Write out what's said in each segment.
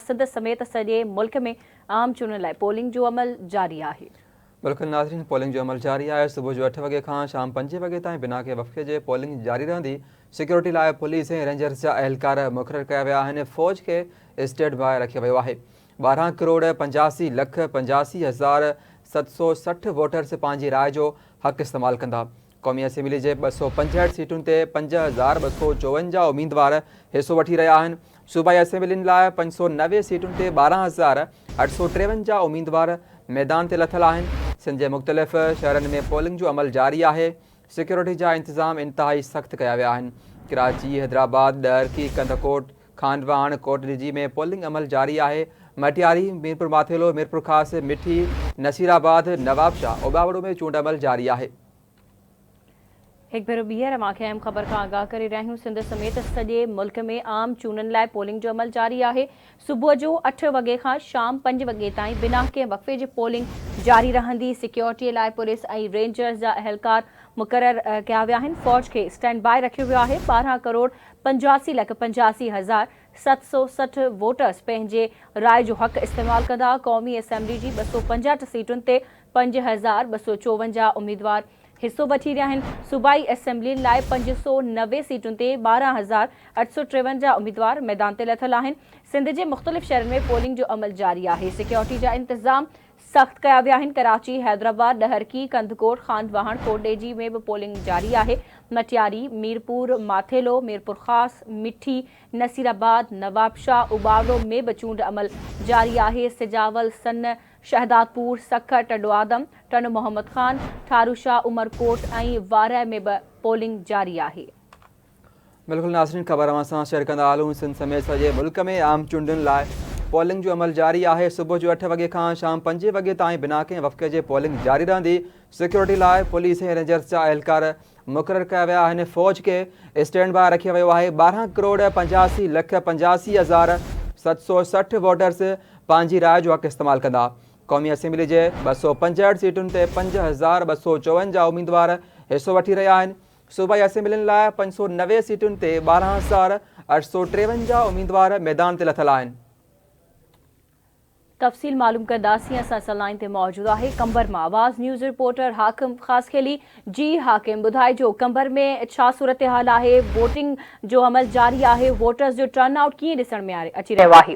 सिंध समेत सॼे मुल्क में आम चूंडुनि लाइ पोलिंग जो अमल जारी आहे। बिल्कुल नाज़रीन, पोलिंग जो अमल जारी है। सुबह जो 8 वगे खां शाम 5 वगे ताईं बिना के वक़्फ़े जे पोलिंग जारी रहंदी। सिक्योरिटी लाइ पुलिस ऐं रेंजर्स जा अहलकार मुक़ररु कया विया आहिनि। फ़ौज खे स्टैंड बाय रखियो वियो आहे। 12 करोड़ 85 लख 85 हज़ार 760 वोटर्स पंहिंजी राय जो हक़ इस्तेमालु कंदा। क़ौमी असेंबली जे 265 सीटुनि ते 5254 उम्मीदवार हिसो वठी रहिया आहिनि। सूबाई असेंबलियुनि लाइ 590 सीटुनि ते 12853 उम्मीदवार मैदान ते लथल आहिनि। सिंध जे मुख़्तलिफ़ शहरनि में पोलिंग जो अमल जारी आहे। सिक्योरिटी जा इंतज़ाम इंतहाई सख़्त कया विया आहिनि। कराची, हैदराबाद, ॾरकी, कंदकोट, खांडवाण, कोटलिजी में पोलिंग अमल जारी आहे। मटियारी, मीरपुर माथेलो, मीरपुर ख़ासि, मिठी, नसीराबाद, नवाबशाह, ओबावड़ो में चूंड अमल जारी आहे। एक भेरो ॿीहर मांखे अहम ख़बर का आगाह करे रहिया आहियूं। सिंध समेत सॼे मुल्क में आम चूंडुनि लाइ पोलिंग जो अमल जारी आहे। सुबुह जो 8 वगे खां शाम 5 वगे ताईं बिना कंहिं वक़्फ़े जे पोलिंग जारी रहंदी। सिक्योरिटीअ लाइ पुलिस ऐं रेंजर्स जा अहलकार मुक़ररु कया विया आहिनि। फ़ौज खे स्टैंड बाय रखियो वियो आहे। 12 करोड़ 85 लख 85 हज़ार 760 वोटर्स पंहिंजे राय जो हक़ इस्तेमालु कंदा। क़ौमी असेंबली जी 265 सीटुनि ते 5254 उम्मीदवार हिस्सो वठी रहिया आहिनि। सूबाई असेंबलियुनि लाइ 590 सीटुनि ते 12853 उम्मीदवार मैदान ते लथल आहिनि। सिंध जे मुख़्तलिफ़ शहरनि में पोलिंग जो अमल जारी आहे। सिक्योरिटी जा इंतज़ाम सख़्त कया विया आहिनि। कराची, हैदराबाद, ॾहरकी, कंदकोट, खांडवाण, कोटडेजी में बि पोलिंग जारी आहे। मटियारी, मीरपुर माथेलो, मीरपुर ख़ासि, मिठी, नसीराबाद, नवाबशाह, उबावड़ो में बि चूंड अमल जारी आहे। सिजावल, सन, शहदादपुर, सखर, टंडो आदम, टंडो मोहम्मद ख़ान, ठारूशाह, उमरकोट ऐं वारह में बि पोलिंग जारी आहे। बिल्कुल नाज़रीन, ख़बर असां शेयर कंदा हलूं। सिंध समेत सॼे मुल्क में आम चूंडुनि लाइ पोलिंग जो अमल जारी आहे। सुबुह जो 8 वगे खां शाम 5 वगे ताईं बिना कंहिं वक़्फ़े जे पोलिंग जारी रहंदी। सिक्योरिटी लाइ पुलिस ऐं रेंजर्स जा अहलकार मुक़ररु कया विया आहिनि। फ़ौज खे स्टैंड बाय रखियो वियो आहे। 12 करोड़ 85 लख 85 हज़ार 760 वोटर्स पंहिंजी राय जो हक़ इस्तेमालु कंदा। क़ौमी असेंबली जे 265 सीटुनि ते 5254 उम्मीदवार हिसो वठी रहिया आहिनि। सूबाई असेंबलियुनि लाइ 590 सीटुनि ते 12853 उम्मीदवार मैदान ते लथल आहिनि। तफ़सील मालूम कंदासीं। असां सलाइन ते मौजूदु आहे कंबर मां आवाज़ न्यूज़ रिपोर्टर हाकिम ख़ासखेली। जी हाकिम, ॿुधाइजो कंबर में छा सूरत हाल आहे? वोटिंग जो अमल जारी आहे। वोटर्स जो टर्न आउट कीअं ॾिसण में अची रहियो आहे?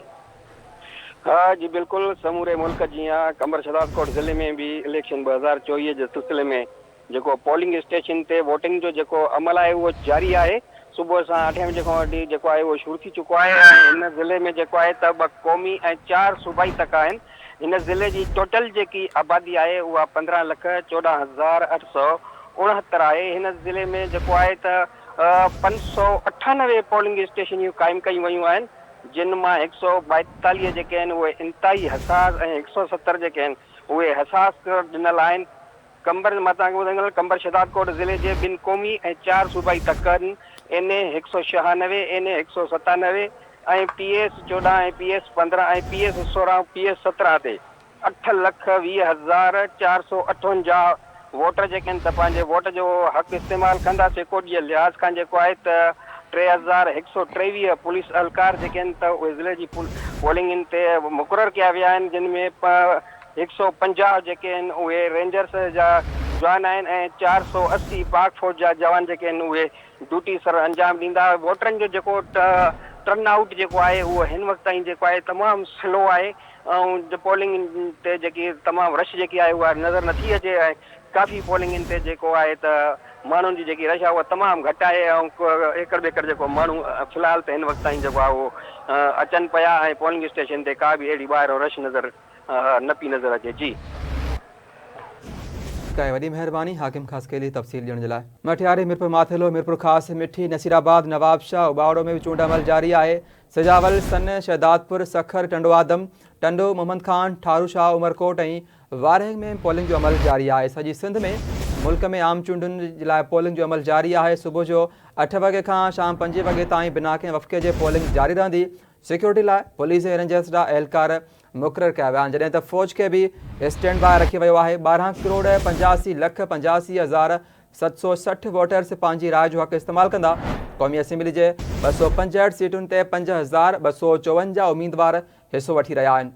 हाँ जी बिल्कुल, समूरे मुल्क जीअं कंबर शहदादकोट ज़िले में भी इलेक्शन 2024 जे सिलसिले में जेको पोलिंग स्टेशन ते वोटिंग जो जेको अमल आहे उहो जारी आहे। सुबुह सां 8 बजे खां वठी जेको आहे उहो शुरू थी चुको आहे। हिन ज़िले में जेको आहे त 2 क़ौमी ऐं 4 सूबाई तक आहिनि। हिन ज़िले जी टोटल जेकी आबादी आहे उहा 15,14,869 आहे। हिन ज़िले में जेको आहे त 598 पोलिंग स्टेशनियूं क़ाइमु कयूं वयूं आहिनि, जिन मां 142 जेके आहिनि उहे इंतिहाई हसास ऐं 170 जेके आहिनि उहे हसास ॾिनल आहिनि। कंबर मां तव्हांखे ॿुधाईंदुमि, कंबर शहदादकोट ज़िले जे 2 क़ौमी ऐं 4 सूबाई तकनि NA 196, NA 197 ऐं PS 14 ऐं PS 15 ऐं PS 16 PS 17 ते 8,20,458 वोटर जेके आहिनि त पंहिंजे वोट जो हक़ इस्तेमालु कंदा। सिक्योरिटी जे लिहाज़ खां जेको आहे त 3,123 पुलिस अहलकार जेके आहिनि त उहे ज़िले जी पोलिंग ते मुक़ररु कया विया आहिनि, जिन में 150 जेके आहिनि उहे रेंजर्स जा जवान आहिनि ऐं 480 पाक फौज जा जवान जेके आहिनि उहे ड्यूटी सर अंजाम ॾींदा। वोटरनि जो जेको टर्न आउट जेको आहे उहो हिन वक़्त ताईं जेको आहे तमामु स्लो आहे ऐं पोलिंग ते जेकी तमामु रश जेकी आहे उहा नज़र नथी अचे ऐं काफ़ी पोलिंग ते जेको आहे त माण्हुनि जी जेकी रश आहे उहा तमामु घटि आहे ऐं एकड़ बेकड़ जेको माण्हू फ़िलहाल त हिन वक़्त ताईं जेको आहे उहो अचनि पिया ऐं पोलिंग स्टेशन ते का बि अहिड़ी ॿाहिरि रश नज़र न पई नज़र अचे। जी वॾी महिरबानी हाकिम ख़ासखेली तफ़सील ॾियण जे लाइ। मटियारी, मीरपुर माथेलो, मीरपुर ख़ासि, मिठी, नसीराबाद, नवाबशाह, उबावड़ो में बि चूंड अमल जारी आहे। सिजावल, सन, शहदादपुर, सखर, टंडो आदम, टंडो मोहम्मद ख़ान, ठारूशाह, उमरकोट ऐं वारह में पोलिंग जो अमल जारी आहे। सॼी सिंध में मुल्क में आम चूंडुनि जे लाइ पोलिंग जो अमल जारी आहे। सुबुह जो 8 वगे खां शाम 5 वगे ताईं बिना कंहिं वक़्फ़े जे पोलिंग जारी रहंदी। सिक्योरिटी लाइ पुलिस ऐं रेंजर्स जा अहलकार मुक़ररु कया विया आहिनि, जॾहिं त फ़ौज खे बि स्टैंड बाय रखियो वियो आहे। 12 करोड़ 85 लख 85 हज़ार 760 वोटर्स पंहिंजी राय जो हक़ इस्तेमालु कंदा। क़ौमी असेंबली जे 265 सीटुनि ते 5254 उम्मीदवार हिसो वठी रहिया आहिनि।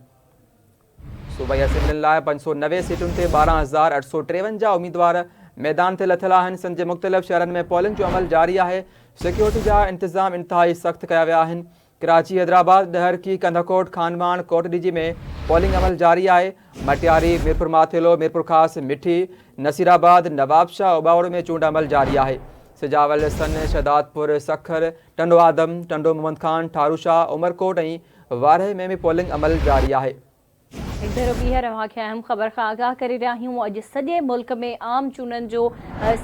सूबाई असेंबलियुनि लाइ 590 सीटुनि ते 12,853 उम्मीदवार मैदान ते लथियल आहिनि। सिंध जे मुख़्तलिफ़ शहरनि में पोलिंग जो अमल जारी आहे। सिक्योरिटी जा इंतज़ाम इंतहाई सख़्त कया विया आहिनि। कराची, हैदराबाद, डहरकी, कंधाकोट, खानवान, कोट डीजी में पोलिंग अमल जारी आहे। मटियारी, मीरपुर माथेलो, मीरपुर ख़ास, मिठी, नसीराबाद, नवाबशाह, उबावड़ में चूंड अमल जारी आहे। सिजावल, सन, शहदादपुर, सखर, टंडो आदम, टंडो मोहम्मद खान, ठारूशाह, उमरकोट ऐं वारहे में भी पोलिंग अमल जारी आहे। एक भेरो ॿीहर अव्हांखे अहम ख़बर खां आगाह करे रहिया आहियूं। अॼु सॼे मुल्क में आम चूंडनि जो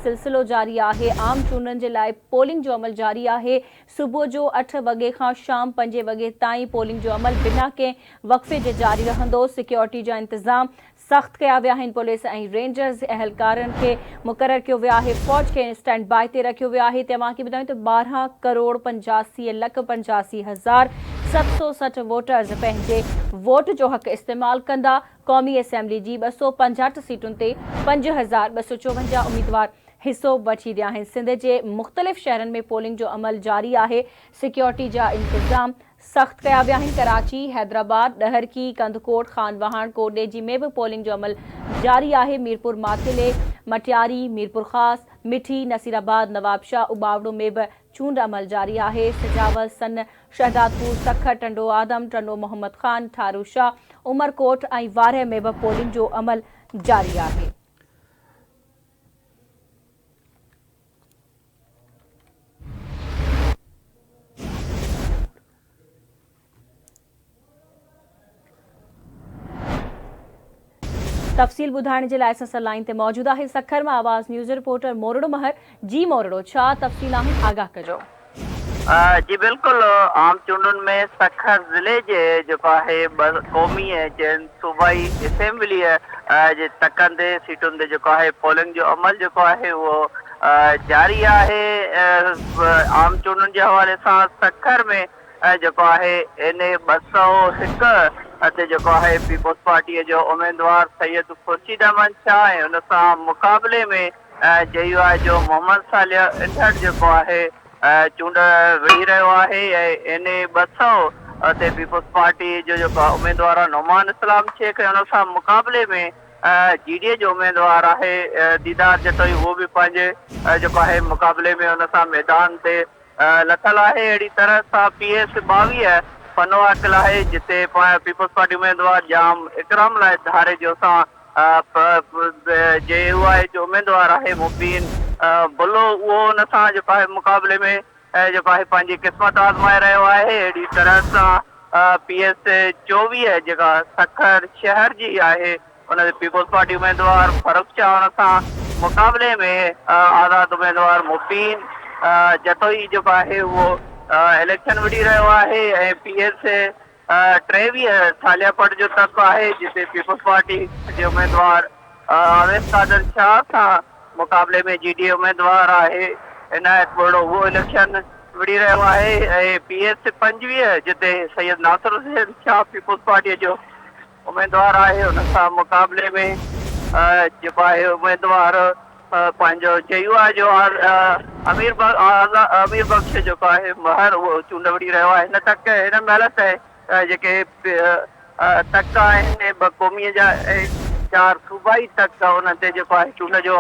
सिलसिलो जारी आहे। आम चूंडनि जे लाइ पोलिंग जो अमल जारी आहे। सुबुह जो 8 वॻे खां शाम 5 वॻे ताईं पोलिंग जो अमल बिना कंहिं वक़्फ़े जे जारी रहंदो। सिक्योरिटी जा इंतज़ाम सख़्त कया विया आहिनि। पुलिस ऐं रेंजर्स अहलकारनि खे मुक़ररु कयो वियो आहे। फ़ौज खे स्टैंड बाय ते रखियो वियो आहे। तव्हांखे ॿुधायूं त 12,85,85,760 वोटर्स पंहिंजे वोट जो हक़ इस्तेमालु कंदा। क़ौमी असेंबली जी 265 सीटुनि ते 5,254 उम्मीदवार हिसो वठी रहिया आहिनि। सिंध जे मुख़्तलिफ़ शहरनि में पोलिंग जो अमल जारी आहे। सिक्योरिटी जा इंतज़ाम सख़्त कया विया आहिनि। कराची, हैदराबाद, डहरकी, कंधकोट, खानवान, कोटडेजी में भी पोलिंग जो अमल जारी आहे। मीरपुर माथिले, मटियारी, मीरपुर ख़ास, मिठी, नसीराबाद, नवाबशाह, उबावड़ो में भी चूंड अमल जारी आहे। सिजावल, सन, शहदादपुर, सखर, टंडो आदम, टंडो मोहम्मद खान, ठारूशाह, उमरकोट ऐं वारहे में भी पोलिंग जो अमल जारी आहे। तफ़सील ॿुधाइण जे लाइ असां लाइन ते मौजूद आहे सखर में आवाज़ न्यूज़ रिपोर्टर मोरड़ो महर। जी मोरड़ो, छा तफ़सील आहिनि, आगाह कजो। जी बिल्कुल, आम चूंडुनि में सखर ज़िले जे जेको आहे क़ौमी ऐं सूबाई असेंबली जे तकंदे सीटुनि ते जेको आहे पोलिंग जो अमल जेको आहे उहो जारी आहे। आम चूंडुनि जे हवाले सां सखर में जेको आहे NA-201 ते जेको आहे पीपल्स पार्टीअ जो उम्मीदवार सैयद खुर्शीद अहमद शाह ऐं उन सां मुक़ाबले में JUI जो मोहम्मद सालिह इंठड़ जेको आहे चूंड वेही रहियो आहे। ऐं NA-200 ते पीपल्स पार्टी जो जेको उम्मीदवार आहे नौमान इस्लाम शेख ऐं उन सां मुक़ाबले में GDA जो उम्मीदवार आहे दीदार जतोई, उहो बि पंहिंजे जेको आहे मुक़ाबले में उन सां मैदान ते लथल आहे। अहिड़ी तरह सां PS-22 पनवा किला आहे जिते पीपल्स पार्टी उम्मीदवार जाम इकराम लाइ धारे जो सां JUI जो उम्मीदवार आहे मुबीन बुलो, उहो उन सां जेको आहे मुक़ाबले में जेको आहे पंहिंजी क़िस्मत आज़माए रहियो आहे। अहिड़ी तरह सां PS-24 जेका सखर शहर जी आहे उन पीपल्स पार्टी उम्मीदवार फरूख शाह उन सां मुक़ाबले में आज़ाद उम्मीदवार मुबीन जतोई जेको आहे उहो इलेक्शन विढ़ी रहियो आहे। ऐं PS-23 थालियापट जो तर्फ़ आहे जिते पीपल्स पार्टी जे उम्मीदवार आवेश कादर शाह सां मुक़ाबले में GDA उम्मीदवार आहे इनायत बोड़ो, उहो इलेक्शन विढ़ी रहियो आहे। ऐं PS-25 जिते सैयद नासिर हुसैन शाह पीपल्स पार्टीअ जो उम्मीदवार आहे उन सां मुक़ाबले में जेको आहे उम्मीदवार पंहिंजो JUI जो अमीर बख्श जेको आहे महर उहो चूंड विढ़ी रहियो आहे। हिन महिल त जेके तक आहिनि ॿ क़ौमीअ जा ऐं 4 सूबाई तक उन ते जेको आहे चूंड जो।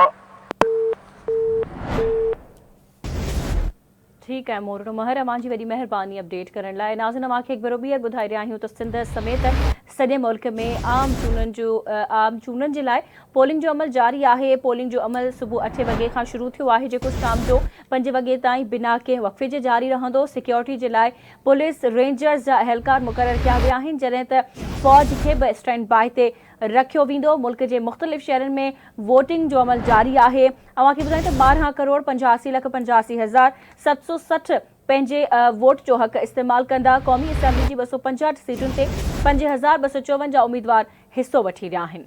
ठीक है मोरड़ो महर, अव्हांजी वॾी महिरबानी अपडेट करण लाइ। नाज़िन, अव्हांखे हिकु भेरो ॿीहर ॿुधाए रहिया आहियूं त सिंध समेत सॼे मुल्क में आम चूंडनि जे लाइ पोलिंग जो अमल जारी आहे। पोलिंग जो अमल सुबुह 8 वॻे खां शुरू थियो आहे जेको शाम जो 5 वॻे ताईं बिना कंहिं वक़्फ़े जे जारी रहंदो। सिक्योरिटी जे लाइ पुलिस रेंजर्स जा अहलकार मुक़ररु कया विया आहिनि जॾहिं त फ़ौज खे बि स्टैंड बाय ते रखियो वेंदो। मुल्क जे मुख़्तलिफ़ शहरनि में वोटिंग जो अमल जारी आहे। अव्हांखे ॿुधायूं त 12,85,85,760 पंहिंजे वोट जो हक़ इस्तेमालु कंदा। क़ौमी असेंबली जी 265 सीटुनि ते 5,254 उम्मीदवार हिसो वठी रहिया आहिनि।